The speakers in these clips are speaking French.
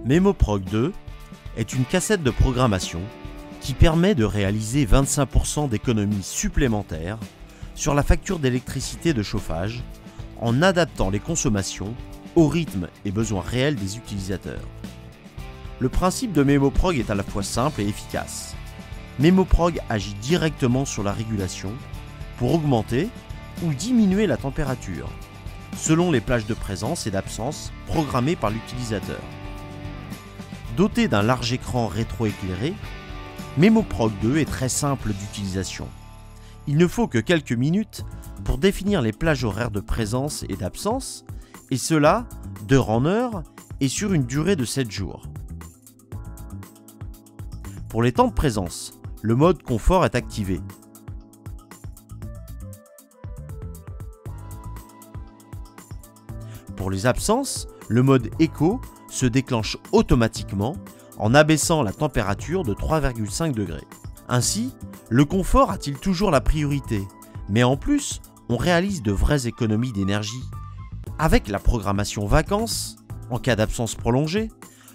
MemoProg 2 est une cassette de programmation qui permet de réaliser 25% d'économies supplémentaires sur la facture d'électricité de chauffage en adaptant les consommations au rythme et besoins réels des utilisateurs. Le principe de MemoProg est à la fois simple et efficace. MemoProg agit directement sur la régulation pour augmenter ou diminuer la température, selon les plages de présence et d'absence programmées par l'utilisateur. Doté d'un large écran rétroéclairé, MemoProg 2 est très simple d'utilisation. Il ne faut que quelques minutes pour définir les plages horaires de présence et d'absence, et cela d'heure en heure et sur une durée de 7 jours. Pour les temps de présence, le mode confort est activé. Pour les absences, le mode éco se déclenche automatiquement en abaissant la température de 3,5 degrés. Ainsi, le confort a-t-il toujours la priorité, mais en plus, on réalise de vraies économies d'énergie. Avec la programmation vacances, en cas d'absence prolongée,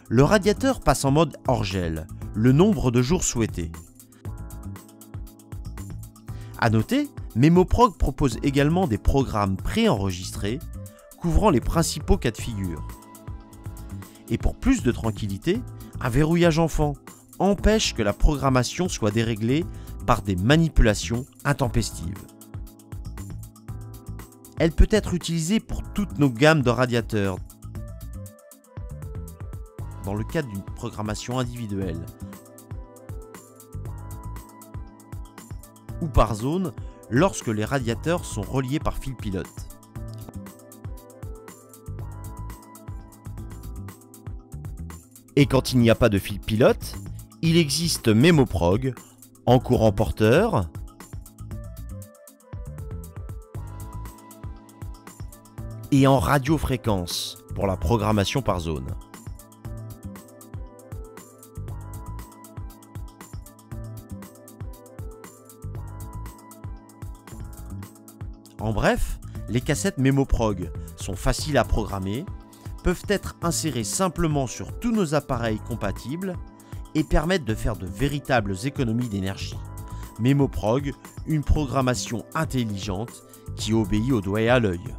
le radiateur passe en mode hors gel, le nombre de jours souhaités. A noter, MemoProg propose également des programmes préenregistrés couvrant les principaux cas de figure. Et pour plus de tranquillité, un verrouillage enfant empêche que la programmation soit déréglée par des manipulations intempestives. Elle peut être utilisée pour toutes nos gammes de radiateurs dans le cadre d'une programmation individuelle ou par zone lorsque les radiateurs sont reliés par fil pilote. Et quand il n'y a pas de fil pilote, il existe MemoProg en courant porteur, et en radiofréquence pour la programmation par zone. En bref, les cassettes MemoProg sont faciles à programmer, peuvent être insérées simplement sur tous nos appareils compatibles et permettent de faire de véritables économies d'énergie. MemoProg, une programmation intelligente qui obéit au doigt et à l'œil.